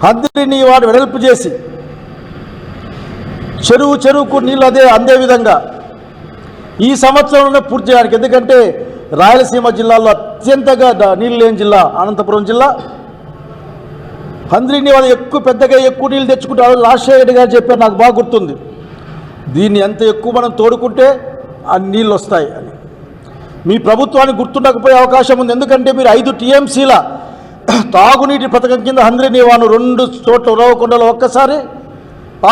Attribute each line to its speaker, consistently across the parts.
Speaker 1: హంద్రిని వాడు వెడల్పు చేసి చెరువుకు నీళ్ళు అందే విధంగా ఈ సంవత్సరంలోనే పూర్తి చేయడానికి, ఎందుకంటే రాయలసీమ జిల్లాలో అత్యంతగా నీళ్ళు లేని జిల్లా అనంతపురం జిల్లా. హంద్రిని వాళ్ళు పెద్దగా ఎక్కువ నీళ్ళు తెచ్చుకుంటారు. రాజశేఖర రెడ్డి గారు చెప్పారు, నాకు బాగా గుర్తుంది, దీన్ని ఎంత ఎక్కువ మనం తోడుకుంటే ఆ నీళ్ళు వస్తాయి అని. మీ ప్రభుత్వానికి గుర్తుండకపోయే అవకాశం ఉంది, ఎందుకంటే మీరు 5 టీఎంసీల తాగునీటి పథకం కింద హంద్రిని వాను 2 చోట్ల ఉరవకొండలో ఒక్కసారి,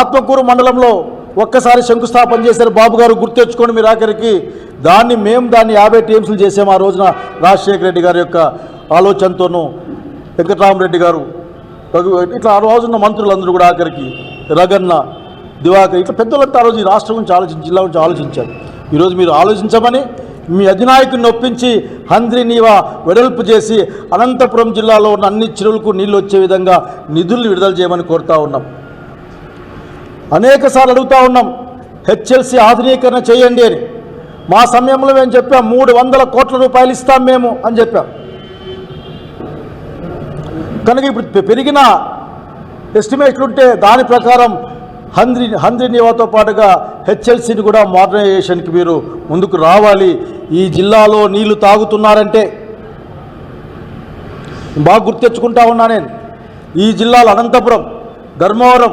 Speaker 1: ఆత్మకూరు మండలంలో ఒక్కసారి శంకుస్థాపన చేశారు. బాబు గారు గుర్తెచ్చుకొని మీరు ఆఖరికి దాన్ని 50 టీఎంసీలు చేసాము ఆ రోజున. రాజశేఖర రెడ్డి గారి యొక్క ఆలోచనతోనూ వెంకటరామరెడ్డి గారు ఇట్లా ఆ రోజున్న మంత్రులందరూ కూడా ఆఖరికి రగన్న దివాకర్ ఇట్లా పెద్దలంతా ఆ రోజు ఈ రాష్ట్రం గురించి ఆలోచించి జిల్లా గురించి ఆలోచించారు. ఈరోజు మీరు ఆలోచించమని మీ అధినాయకుడిని ఒప్పించి హంద్రినీవా వెడల్పు చేసి అనంతపురం జిల్లాలో ఉన్న అన్ని చెరువులకు నీళ్ళు వచ్చే విధంగా నిధులు విడుదల చేయమని కోరుతా ఉన్నాం. అనేకసార్లు అడుగుతూ ఉన్నాం, హెచ్ఎల్సి ఆధునీకరణ చేయండి అని. మా సమయంలో మేము చెప్పాం 300 కోట్ల రూపాయలు ఇస్తాం మేము అని చెప్పాం. కనుక ఇప్పుడు పెరిగిన ఎస్టిమేట్లు ఉంటే దాని ప్రకారం హంద్రినీవాతో పాటుగా హెచ్ఎల్సిని కూడా మోడర్నైజేషన్కి మీరు ముందుకు రావాలి. ఈ జిల్లాలో నీళ్లు తాగుతున్నారంటే బాగా గుర్తెచ్చుకుంటా ఉన్నా నేను. ఈ జిల్లాలో అనంతపురం, ధర్మవరం,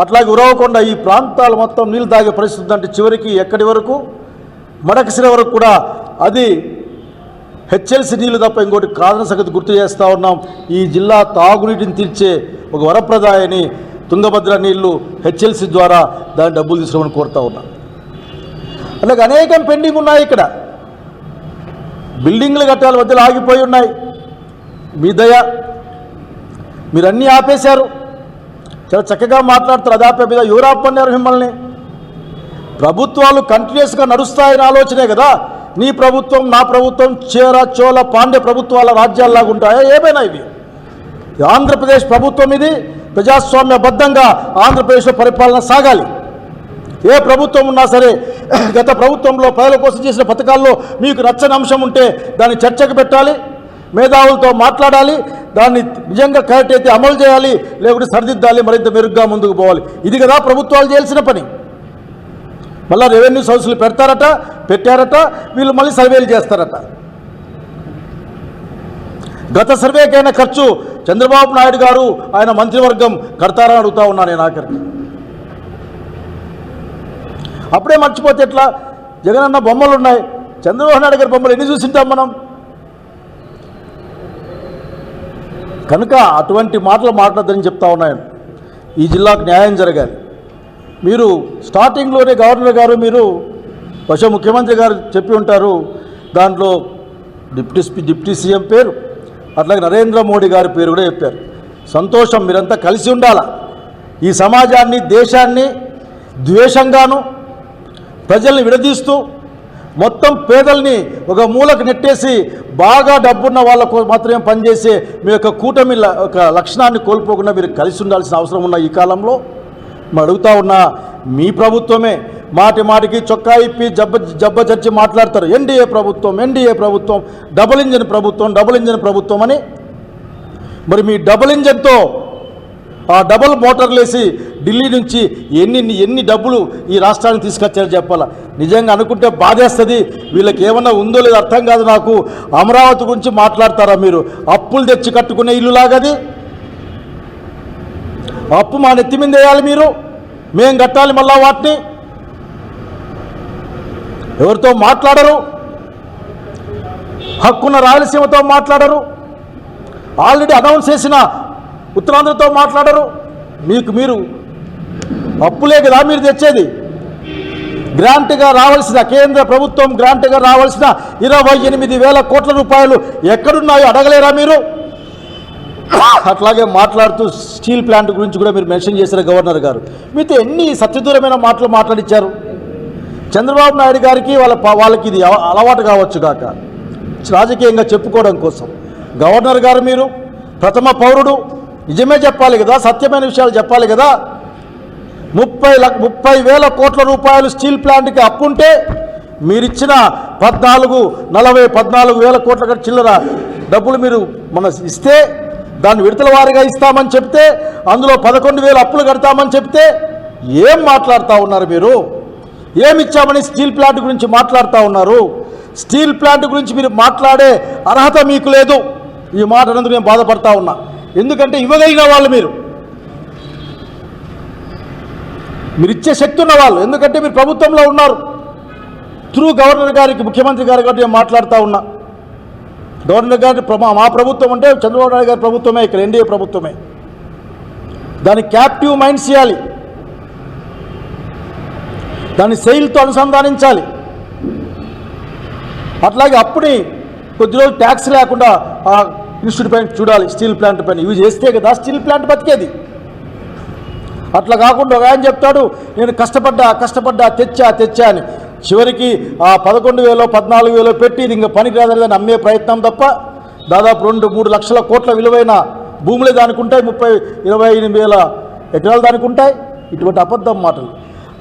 Speaker 1: అట్లాగే ఉరవకొండ ఈ ప్రాంతాలు మొత్తం నీళ్ళు తాగే పరిస్థితి అంటే చివరికి ఎక్కడి వరకు మడకసిర వరకు కూడా అది హెచ్ఎల్సి నీళ్ళు తప్ప ఇంకోటి కాదన సంగతి గుర్తు చేస్తూ ఉన్నాం. ఈ జిల్లా తాగునీటిని తీర్చే ఒక వరప్రదాయని తుంగభద్ర నీళ్లు హెచ్ఎల్సి ద్వారా దాని డబ్బులు తీసుకోమని కోరుతూ ఉన్నాం. అలాగే అనేకం పెండింగ్ ఉన్నాయి. ఇక్కడ బిల్డింగ్లు కట్టాలి, మధ్యలో ఆగిపోయి ఉన్నాయి. మీ దయ, మీరన్నీ ఆపేశారు. చాలా చక్కగా మాట్లాడుతారు, అది ఆపే మీద యూరాప్ అన్నారు మిమ్మల్ని. ప్రభుత్వాలు కంటిన్యూస్గా నడుస్తాయని ఆలోచనే కదా. నీ ప్రభుత్వం, నా ప్రభుత్వం, చేర, చోళ, పాండ్య ప్రభుత్వాల రాజ్యాల్లాగా ఉంటాయా? ఏమైనా ఇవి ఆంధ్రప్రదేశ్ ప్రభుత్వం, ఇది ప్రజాస్వామ్యబద్ధంగా ఆంధ్రప్రదేశ్లో పరిపాలన సాగాలి. ఏ ప్రభుత్వం ఉన్నా సరే గత ప్రభుత్వంలో ప్రజల కోసం చేసిన పథకాల్లో మీకు నచ్చని అంశం ఉంటే దాన్ని చర్చకు పెట్టాలి, మేధావులతో మాట్లాడాలి, దాన్ని నిజంగా కరెక్ట్ అయితే అమలు చేయాలి, లేకుంటే సరిదిద్దాలి, మరింత మెరుగ్గా ముందుకు పోవాలి. ఇది కదా ప్రభుత్వాలు చేయాల్సిన పని. మళ్ళీ రెవెన్యూ సౌన్సిల్ పెట్టారట, వీళ్ళు మళ్ళీ సర్వేలు చేస్తారట. గత సర్వేకైనా ఖర్చు చంద్రబాబు నాయుడు గారు ఆయన మంత్రివర్గం కడతారని అడుగుతా ఉన్నా నేను ఆఖరికి. అప్పుడే మర్చిపోతే ఎట్లా? జగనన్న బొమ్మలు ఉన్నాయి, చంద్రబాబు నాయుడు గారి బొమ్మలు ఎన్ని చూసింటాం మనం. కనుక అటువంటి మాటలు మాట్లాడదని చెప్తా ఉన్నాను. ఈ జిల్లాకు న్యాయం జరగాలి. మీరు స్టార్టింగ్లోనే గవర్నర్ గారు, మీరు బహుశా ముఖ్యమంత్రి గారు చెప్పి ఉంటారు, దాంట్లో డిప్యూటీ సీఎం పేరు, అట్లాగే నరేంద్ర మోడీ గారి పేరు కూడా చెప్పారు. సంతోషం, మీరంతా కలిసి ఉండాల. ఈ సమాజాన్ని, దేశాన్ని ద్వేషంగాను ప్రజల్ని విడదీస్తూ మొత్తం పేదల్ని ఒక మూలకు నెట్టేసి బాగా డబ్బున్న వాళ్ళకు మాత్రమే పనిచేసే మీ యొక్క కూటమి ఒక లక్షణాన్ని కోల్పోకుండా మీరు కలిసి ఉండాల్సిన అవసరం ఉన్న ఈ కాలంలో అడుగుతా ఉన్నా. మీ ప్రభుత్వమే మాటికి చొక్కా ఇప్పి జబ్బ చర్చి మాట్లాడతారు. ఎన్డీఏ ప్రభుత్వం, డబుల్ ఇంజన్ ప్రభుత్వం అని. మరి మీ డబుల్ ఇంజన్తో ఆ డబుల్ మోటార్లు వేసి ఢిల్లీ నుంచి ఎన్ని డబ్బులు ఈ రాష్ట్రానికి తీసుకొచ్చారో చెప్పాలా. నిజంగా అనుకుంటే బాధేస్తుంది. వీళ్ళకి ఏమన్నా ఉందో లేదో అర్థం కాదు నాకు. అమరావతి గురించి మాట్లాడతారా మీరు? అప్పులు తెచ్చి కట్టుకునే ఇల్లులాగది. అప్పు మా నెత్తి మీద వేయాలి మీరు, మేం కట్టాలి మళ్ళా వాటిని. ఎవరితో మాట్లాడరు, హక్కున్న రాయలసీమతో మాట్లాడరు, ఆల్రెడీ అనౌన్స్ చేసిన ఉత్తరాంధ్రతో మాట్లాడరు. మీరు అప్పులే కదా మీరు తెచ్చేది. గ్రాంట్గా రావాల్సిన, కేంద్ర ప్రభుత్వం గ్రాంట్గా రావాల్సిన 28,000 కోట్ల రూపాయలు ఎక్కడున్నాయో అడగలేరా మీరు? అట్లాగే మాట్లాడుతూ స్టీల్ ప్లాంట్ గురించి కూడా మీరు మెన్షన్ చేశారు గవర్నర్ గారు. మీతో ఎన్ని సత్యదూరమైన మాటలు మాట్లాడించారు. చంద్రబాబు నాయుడు గారికి వాళ్ళకి ఇది అలవాటు కావచ్చు కాక రాజకీయంగా చెప్పుకోవడం కోసం. గవర్నర్ గారు మీరు ప్రథమ పౌరుడు, నిజమే చెప్పాలి కదా, సత్యమైన విషయాలు చెప్పాలి కదా. 30,000 కోట్ల రూపాయలు స్టీల్ ప్లాంట్కి అప్పుంటే మీరిచ్చిన 14,000 కోట్ల చిల్లర డబ్బులు మీరు మన ఇస్తే దాన్ని విడతల వారీగా ఇస్తామని చెప్తే, అందులో 11,000 అప్పులు కడతామని చెప్తే ఏం మాట్లాడుతూ ఉన్నారు మీరు? ఏమిచ్చామని స్టీల్ ప్లాంట్ గురించి మాట్లాడుతూ ఉన్నారు. స్టీల్ ప్లాంట్ గురించి మీరు మాట్లాడే అర్హత మీకు లేదు. ఈ మాట అన్నందుకు నేను బాధపడతా ఉన్నా. ఎందుకంటే ఇవ్వగలిగిన వాళ్ళు మీరు ఇచ్చే శక్తి ఉన్న వాళ్ళు. ఎందుకంటే మీరు ప్రభుత్వంలో ఉన్నారు. త్రూ గవర్నర్ గారికి, ముఖ్యమంత్రి గారి కాబట్టి నేను మాట్లాడుతూ ఉన్నా. గవర్నర్ గారి మా ప్రభుత్వం అంటే చంద్రబాబు నాయుడు గారి ప్రభుత్వమే, ఇక్కడ ఎన్డీఏ ప్రభుత్వమే. దాన్ని క్యాప్టివ్ మైండ్స్ చేయాలి, దాన్ని సెయిల్తో అనుసంధానించాలి. అట్లాగే అప్పుని కొద్ది రోజులు ట్యాక్స్ లేకుండా ఆ ఇన్స్టిట్యూట్ పైన చూడాలి, స్టీల్ ప్లాంట్ పైన. ఇవి చేస్తే కదా స్టీల్ ప్లాంట్ బతికేది. అట్లా కాకుండా ఒక ఆయన చెప్తాడు, నేను కష్టపడ్డా తెచ్చా అని. చివరికి ఆ 11,000 14,000 పెట్టి ఇది ఇంకా పనికి రాదని అమ్మే ప్రయత్నం తప్ప, దాదాపు 2-3 లక్షల కోట్ల విలువైన భూములే దానికి ఉంటాయి, 28,000 ఎకరాలు దానికి ఉంటాయి. ఇటువంటి అబద్ధం మాటలు.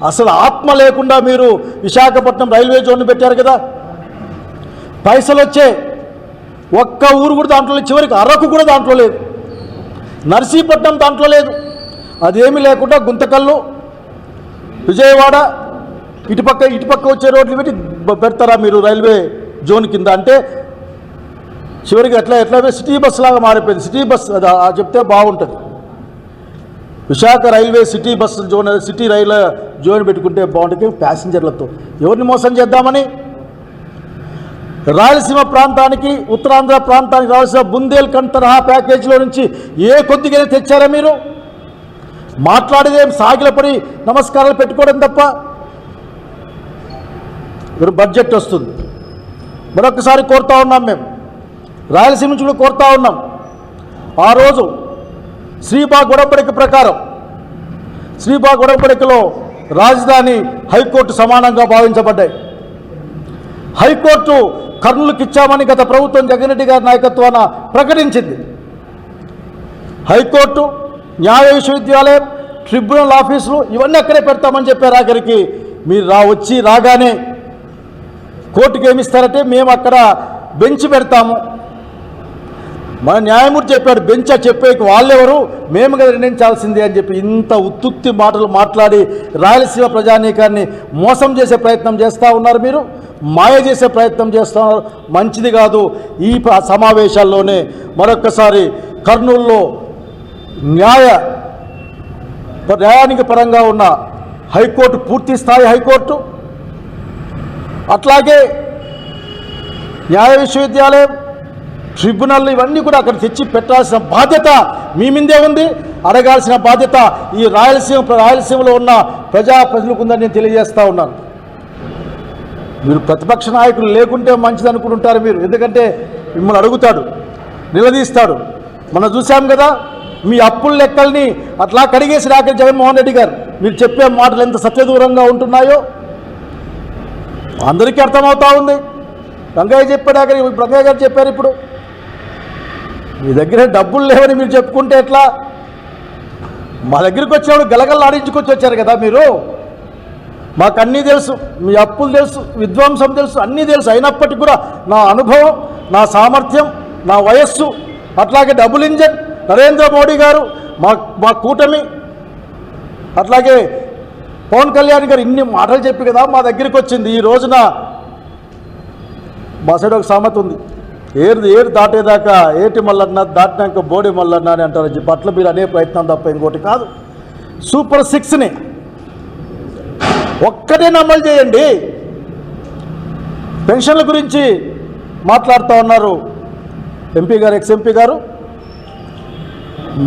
Speaker 1: అసలు ఆత్మ లేకుండా మీరు విశాఖపట్నం రైల్వే జోన్ పెట్టారు కదా, పైసలు వచ్చే ఒక్క ఊరు కూడా దాంట్లో లేదు. చివరికి అరకు కూడా దాంట్లో లేదు, నర్సీపట్నం దాంట్లో లేదు. అదేమీ లేకుండా గుంతకల్లు, విజయవాడ ఇటుపక్క వచ్చే రోడ్లు పెట్టి పెడతారా మీరు రైల్వే జోన్ కింద? అంటే చివరికి ఎట్లా సిటీ బస్ లాగా మారిపోయింది. సిటీ బస్ అది చెప్తే బాగుంటుంది. Visakha railway city bus zone, city railway zone పెట్టుకుంటే బాగుంటుంది ప్యాసింజర్లతో. ఎవరిని మోసం చేద్దామని? రాయలసీమ ప్రాంతానికి, ఉత్తరాంధ్ర ప్రాంతానికి రావాల్సిన బుందేల్ఖండ్ తరహా ప్యాకేజీలో నుంచి ఏ కొద్దిగా తెచ్చారా మీరు? మాట్లాడేదేం సాగిల పడి నమస్కారాలు పెట్టుకోవడం తప్ప. ఇప్పుడు బడ్జెట్ వస్తుంది, మరొకసారి కోరుతా ఉన్నాం మేము, రాయలసీమ నుంచి కూడా కోరుతా ఉన్నాం. ఆ రోజు శ్రీబాగ్ ఉడంబడిక ప్రకారం, శ్రీబాగ్ ఉడంబడికలో రాజధాని హైకోర్టు సమానంగా భావించబడ్డాయి. హైకోర్టు కర్నూలుకి ఇచ్చామని గత ప్రభుత్వం జగన్ రెడ్డి గారి నాయకత్వాన ప్రకటించింది. హైకోర్టు, న్యాయ విశ్వవిద్యాలయం, ట్రిబ్యునల్ ఆఫీసులు ఇవన్నీ అక్కడే పెడతామని చెప్పారు. ఆఖరికి మీరు రాగానే కోర్టుకి ఏమిస్తారంటే మేము అక్కడ బెంచ్ పెడతాము. మన న్యాయమూర్తి చెప్పాడు, బెంచ్ చెప్పేకి వాళ్ళెవరు, మేము కదా నిర్ణయించాల్సిందే అని చెప్పి ఇంత ఉత్తుత్తి మాటలు మాట్లాడి రాయలసీమ ప్రజానీకాన్ని మోసం చేసే ప్రయత్నం చేస్తూ ఉన్నారు. మీరు మాయ చేసే ప్రయత్నం చేస్తున్నారు. మంచిది కాదు. ఈ సమావేశాల్లోనే మరొక్కసారి కర్నూలులో న్యాయానికి పరంగా ఉన్న హైకోర్టు, పూర్తి స్థాయి హైకోర్టు, అట్లాగే న్యాయ విశ్వవిద్యాలయం, ట్రిబ్యునల్ ఇవన్నీ కూడా అక్కడ తెచ్చి పెట్టాల్సిన బాధ్యత మీ మీదే ఉంది. అడగాల్సిన బాధ్యత ఈ రాయలసీమలో ఉన్న ప్రజలకు ఉందని నేను తెలియజేస్తూ ఉన్నాను. మీరు ప్రతిపక్ష నాయకులు లేకుంటే మంచిది అనుకుంటారు మీరు. ఎందుకంటే మిమ్మల్ని అడుగుతాడు, నిలదీస్తాడు. మనం చూసాం కదా మీ అప్పుల లెక్కల్ని అట్లా కడిగేసి రాక జగన్మోహన్ రెడ్డి గారు. మీరు చెప్పే మాటలు ఎంత సత్యదూరంగా ఉంటున్నాయో అందరికీ అర్థమవుతా ఉంది. రంగయ్య చెప్పాడు, రంగయ్య గారు చెప్పారు. ఇప్పుడు మీ దగ్గర డబ్బులు లేవని మీరు చెప్పుకుంటే ఎట్లా? మా దగ్గరికి వచ్చినప్పుడు గలగల ఆడించుకొచ్చి వచ్చారు కదా మీరు. మాకు అన్నీ తెలుసు, మీ అప్పులు తెలుసు, విధ్వంసం తెలుసు, అన్నీ తెలుసు. అయినప్పటికీ కూడా నా అనుభవం, నా సామర్థ్యం, నా వయస్సు, అట్లాగే డబుల్ ఇంజన్ నరేంద్ర మోడీ గారు, మా కూటమి, అట్లాగే పవన్ కళ్యాణ్ గారు ఇన్ని మాటలు చెప్పి కదా మా దగ్గరికి వచ్చింది. ఈ రోజున మా సైడ్ ఒక సామెత ఉంది, ఏరు దాటేదాకా ఏటి మల్లన్న, దాటినాక బోడి మల్లన్న అని అంటారని చెప్పి అట్లా మీరు అనే ప్రయత్నం తప్ప ఇంకోటి కాదు. సూపర్ 6ని ఒక్కటే అమలు చేయండి. పెన్షన్ల గురించి మాట్లాడుతూ ఉన్నారు ఎంపీ గారు, ఎక్స్-ఎంపీ గారు.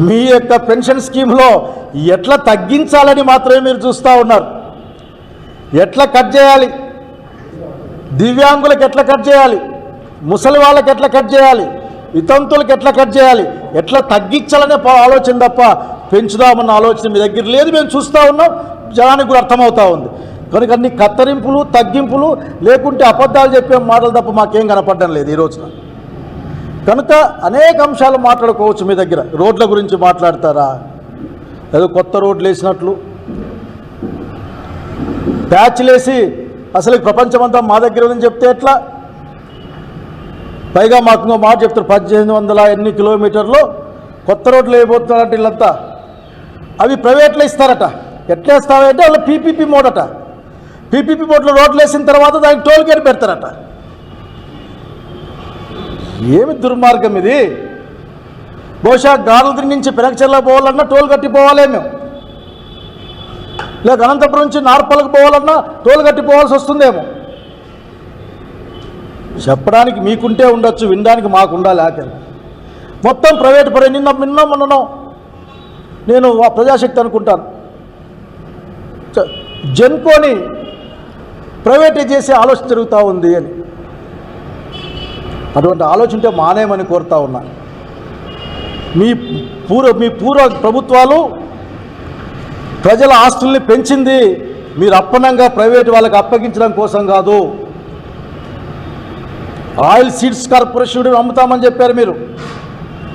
Speaker 1: మీ యొక్క పెన్షన్ స్కీమ్లో ఎట్లా తగ్గించాలని మాత్రమే మీరు చూస్తూ ఉన్నారు. ఎట్లా కట్ చేయాలి, దివ్యాంగులకు ఎట్లా కట్ చేయాలి, ముసలి వాళ్ళకి ఎట్లా కట్ చేయాలి, వితంతులకు ఎట్లా కట్ చేయాలి, ఎట్లా తగ్గించాలనే ఆలోచన తప్ప పెంచుదామన్న ఆలోచన మీ దగ్గర లేదు. మేము చూస్తూ ఉన్నాం, జనానికి కూడా అర్థమవుతూ ఉంది. కనుక అన్ని కత్తరింపులు, తగ్గింపులు, లేకుంటే అబద్ధాలు చెప్పే మాటలు తప్ప మాకేం కనపడడం లేదు ఈ రోజున. కనుక అనేక అంశాలు మాట్లాడుకోవచ్చు. మీ దగ్గర రోడ్ల గురించి మాట్లాడతారా? ఏదో కొత్త రోడ్లు వేసినట్లు ప్యాచ్లు వేసి అసలు ప్రపంచమంతా మా దగ్గర ఉందని చెప్తే ఎట్లా? పైగా మాకు ఇంకో మాట చెప్తారు, 1800 ఎన్ని కిలోమీటర్లు కొత్త రోడ్లు వేయబోతున్నారంటే వీళ్ళంతా, అవి ప్రైవేట్లో ఇస్తారట. ఎట్లా ఇస్తారంటే వాళ్ళు పీపీపీ మోడ్ అట. పీపీపీ మోడ్లో రోడ్లు వేసిన తర్వాత దానికి టోల్ గేట్ పెడతారట. ఏమి దుర్మార్గం ఇది! బహుశా గార్లది నుంచి పెనకచెర్ల పోవాలన్నా టోల్ కట్టి పోవాలే మేము, లేక అనంతపురం నుంచి నార్పలకు పోవాలన్నా టోల్ కట్టి పోవాల్సి వస్తుందేమో. చెప్పడానికి మీకుంటే ఉండొచ్చు, వినడానికి మాకు ఉండాలి. ఆఖరి మొత్తం ప్రైవేట్ పరే. మొన్ననో నేను ఆ ప్రజాశక్తి అనుకుంటాను, జెన్కోని ప్రైవేటైజ్ చేసే ఆలోచన జరుగుతూ ఉంది అని. అటువంటి ఆలోచన మానేయమని కోరుతా ఉన్నా. మీ పూర్వ ప్రభుత్వాలు ప్రజల ఆస్తుల్ని పెంచింది మీరు అప్పనంగా ప్రైవేట్ వాళ్ళకి అప్పగించడం కోసం కాదు. ఆయిల్ సీడ్స్ కార్పొరేషన్ అమ్ముతామని చెప్పారు మీరు.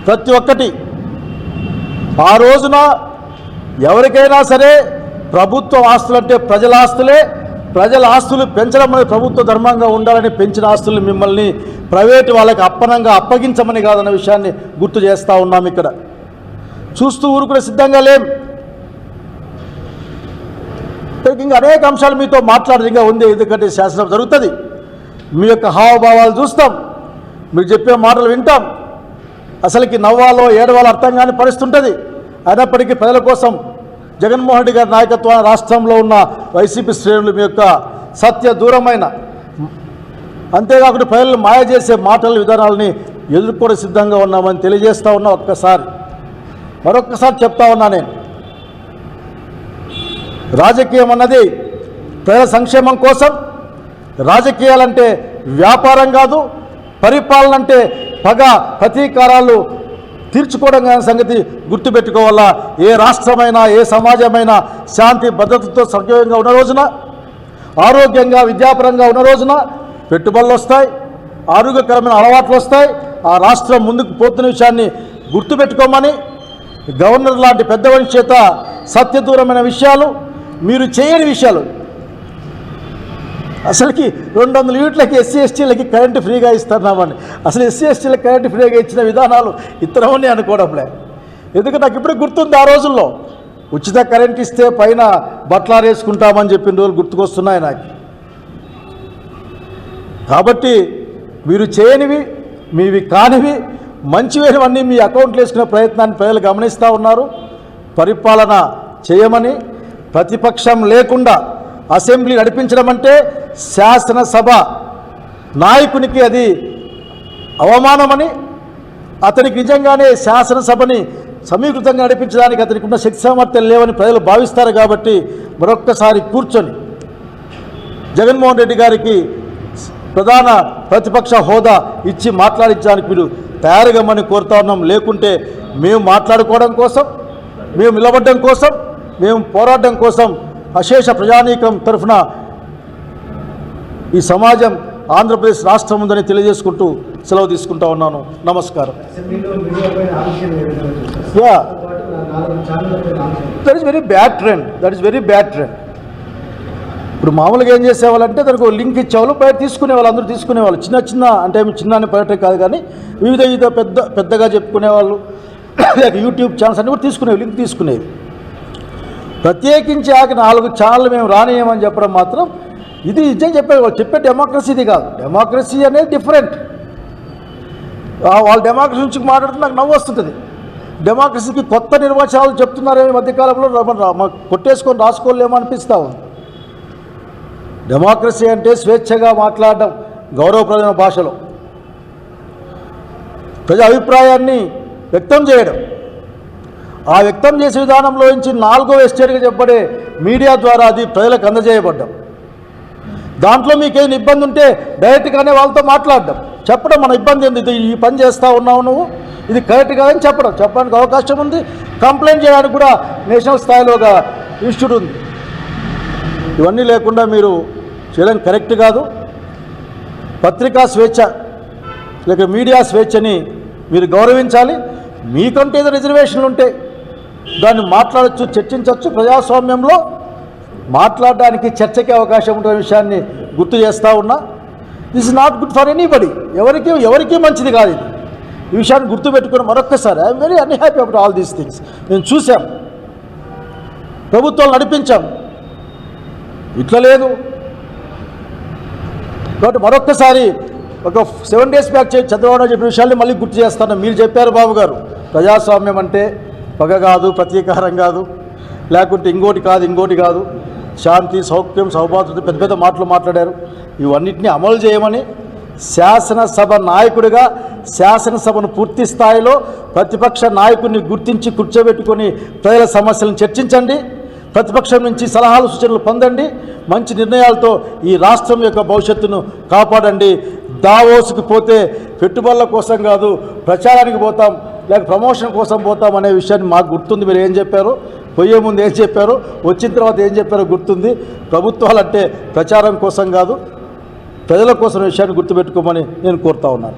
Speaker 1: ప్రతి ఒక్కటి ఆ రోజున ఎవరికైనా సరే ప్రభుత్వ ఆస్తులు అంటే ప్రజల ఆస్తులే. ప్రజల ఆస్తులు పెంచడం అనేది ప్రభుత్వ ధర్మంగా ఉండాలని పెంచిన ఆస్తులు మిమ్మల్ని ప్రైవేటు వాళ్ళకి అప్పనంగా అప్పగించమని కాదన్న విషయాన్ని గుర్తు చేస్తూ ఉన్నాం. ఇక్కడ చూస్తూ ఊరుకునే సిద్ధంగా లేం. ఇంకా అనేక అంశాలు మీతో మాట్లాడదు ఇంకా ఉంది, ఎందుకంటే శాసనం జరుగుతుంది. మీ యొక్క హావభావాలు చూస్తాం, మీరు చెప్పే మాటలు వింటాం. అసలుకి నవ్వాలో ఏడవాలో అర్థం కాని పరిస్థితి ఉంటుంది. అయినప్పటికీ ప్రజల కోసం జగన్మోహన్ రెడ్డి గారి నాయకత్వాన్ని రాష్ట్రంలో ఉన్న వైసీపీ శ్రేణులు మీ యొక్క సత్య దూరమైన, అంతేకాకుండా ప్రజలను మాయ చేసే మాటల విధానాలని ఎదుర్కొనే సిద్ధంగా ఉన్నామని తెలియజేస్తూ ఉన్నా. మరొక్కసారి చెప్తా ఉన్నా, నేను రాజకీయం అన్నది ప్రజల సంక్షేమం కోసం. రాజకీయాలంటే వ్యాపారం కాదు. పరిపాలన అంటే పగ ప్రతీకారాలు తీర్చుకోవడం కాని సంగతి గుర్తుపెట్టుకోవాలా. ఏ రాష్ట్రమైనా ఏ సమాజమైనా శాంతి భద్రతతో సౌకర్యంగా ఉన్న రోజున, ఆరోగ్యంగా విద్యాపరంగా ఉన్న రోజున పెట్టుబడులు వస్తాయి, ఆరోగ్యకరమైన అలవాట్లు వస్తాయి. ఆ రాష్ట్రం ముందుకు పోతున్న విషయాన్ని గుర్తుపెట్టుకోమని గవర్నర్ లాంటి పెద్ద మనిషి చేత సత్యదూరమైన విషయాలు, మీరు చేయని విషయాలు, అసలుకి 200 యూనిట్లకి ఎస్సీ ఎస్టీలకి కరెంటు ఫ్రీగా ఇస్తున్నామని, అసలు ఎస్సీ ఎస్టీలకు కరెంటు ఫ్రీగా ఇచ్చిన విధానాలు ఇతరమని అనుకోవడంలే. ఎందుకంటే నాకు ఇప్పుడు గుర్తుంది, ఆ రోజుల్లో ఉచిత కరెంట్ ఇస్తే పైన బట్టలారేసుకుంటామని చెప్పిన రోజులు గుర్తుకొస్తున్నాయి నాకు. కాబట్టి మీరు చేయనివి, మీవి కానివి, మంచివేనివన్నీ మీ అకౌంట్లో వేసుకునే ప్రయత్నాన్ని ప్రజలు గమనిస్తూ ఉన్నారు. పరిపాలన చేయమని, ప్రతిపక్షం లేకుండా అసెంబ్లీ నడిపించడం అంటే శాసనసభ నాయకునికి అది అవమానమని, అతనికి నిజంగానే శాసనసభని సమీకృతంగా నడిపించడానికి అతనికి ఉన్న శక్తి సామర్థ్యాలు లేవని ప్రజలు భావిస్తారు. కాబట్టి మరొక్కసారి కూర్చొని జగన్మోహన్ రెడ్డి గారికి ప్రధాన ప్రతిపక్ష హోదా ఇచ్చి మాట్లాడించడానికి మీరు తయారుగామని కోరుతా ఉన్నాం. లేకుంటే మేము మాట్లాడుకోవడం కోసం, మేము నిలబడడం కోసం, మేము పోరాడడం కోసం అశేష ప్రజానీకం తరఫున ఈ సమాజం ఆంధ్రప్రదేశ్ రాష్ట్రం ఉందని తెలియజేసుకుంటూ సెలవు తీసుకుంటా ఉన్నాను. నమస్కారం. That is very bad trend. ఇప్పుడు మామూలుగా ఏం చేసేవాళ్ళంటే దానికి లింక్ ఇచ్చేవాళ్ళు, బయట తీసుకునేవాళ్ళు, అందరూ తీసుకునేవాళ్ళు. చిన్న అంటే చిన్న అనే పర్యటన కాదు, కానీ వివిధ పెద్దగా చెప్పుకునేవాళ్ళు, లేక యూట్యూబ్ ఛానల్స్ అన్నీ కూడా తీసుకునేవి, లింక్ తీసుకునేవి. ప్రత్యేకించి 4 ఛానళ్ళు మేము రానియమని చెప్పడం మాత్రం ఇది నిజం చెప్పే డెమోక్రసీ ఇది కాదు. డెమోక్రసీ అనేది డిఫరెంట్. వాళ్ళు డెమోక్రసీ నుంచి మాట్లాడుతూ నాకు నవ్వు వస్తుంటుంది. డెమోక్రసీకి కొత్త నిర్వచనాలు చెప్తున్నారేమో మధ్యకాలంలో, కొట్టేసుకొని రాసుకోలేమో అనిపిస్తూ ఉంది. డెమోక్రసీ అంటే స్వేచ్ఛగా మాట్లాడడం, గౌరవప్రదమైన భాషలో ప్రజా అభిప్రాయాన్ని వ్యక్తం చేయడం. ఆ వ్యక్తం చేసే విధానంలో నుంచి 4వ ఎస్టేట్గా చెప్పబడే మీడియా ద్వారా అది ప్రజలకు అందజేయబడ్డం. దాంట్లో మీకేం ఇబ్బంది ఉంటే డైరెక్ట్గానే వాళ్ళతో మాట్లాడడం, చెప్పడం మన ఇబ్బంది ఏంది, ఈ పని చేస్తూ ఉన్నావు నువ్వు, ఇది కరెక్ట్ కాదని చెప్పడానికి అవకాశం ఉంది. కంప్లైంట్ చేయడానికి కూడా నేషనల్ స్థాయిలో ఒక ఇన్స్టిట్యూట్ ఉంది. ఇవన్నీ లేకుండా మీరు చేయడం కరెక్ట్ కాదు. పత్రికా స్వేచ్ఛ లేక మీడియా స్వేచ్ఛని మీరు గౌరవించాలి. మీకంటే ఏదో రిజర్వేషన్లు ఉంటే దాన్ని మాట్లాడచ్చు, చర్చించవచ్చు. ప్రజాస్వామ్యంలో మాట్లాడడానికి చర్చకి అవకాశం ఉంటున్న విషయాన్ని గుర్తు చేస్తూ ఉన్నా. This is not good for anybody. ఎవరికి మంచిది కాదు ఇది. ఈ విషయాన్ని గుర్తుపెట్టుకుని మరొక్కసారి I'm very unhappy about all these things. మేము చూసాం, ప్రభుత్వాలు నడిపించాం, ఇట్లా లేదు. కాబట్టి మరొక్కసారి ఒక 7 days బ్యాక్ చంద్రబాబు నాయుడు చెప్పిన విషయాన్ని మళ్ళీ గుర్తు చేస్తాను. మీరు చెప్పారు బాబు గారు, ప్రజాస్వామ్యం అంటే పగ కాదు, ప్రతీకారం కాదు, లేకుంటే ఇంకోటి కాదు, శాంతి, సౌఖ్యం, సౌభాద్రత పెద్ద పెద్ద మాటలు మాట్లాడారు. ఇవన్నిటిని అమలు చేయమని శాసనసభ నాయకుడిగా శాసనసభను పూర్తి స్థాయిలో ప్రతిపక్ష నాయకుడిని గుర్తించి కూర్చోబెట్టుకొని ప్రజల సమస్యలను చర్చించండి, ప్రతిపక్షం నుంచి సలహాలు సూచనలు పొందండి, మంచి నిర్ణయాలతో ఈ రాష్ట్రం యొక్క భవిష్యత్తును కాపాడండి. దావోస్కి పోతే పెట్టుబడుల కోసం కాదు, ప్రచారానికి పోతాం, లేక ప్రమోషన్ కోసం పోతాం అనే విషయాన్ని మాకు గుర్తుంది. మీరు ఏం చెప్పారు, పోయే ముందు ఏం చెప్పారు, వచ్చిన తర్వాత ఏం చెప్పారో గుర్తుంది. ప్రభుత్వాలు అంటే ప్రచారం కోసం కాదు, ప్రజల కోసం విషయాన్ని గుర్తుపెట్టుకోమని నేను కోరుతా ఉన్నాను.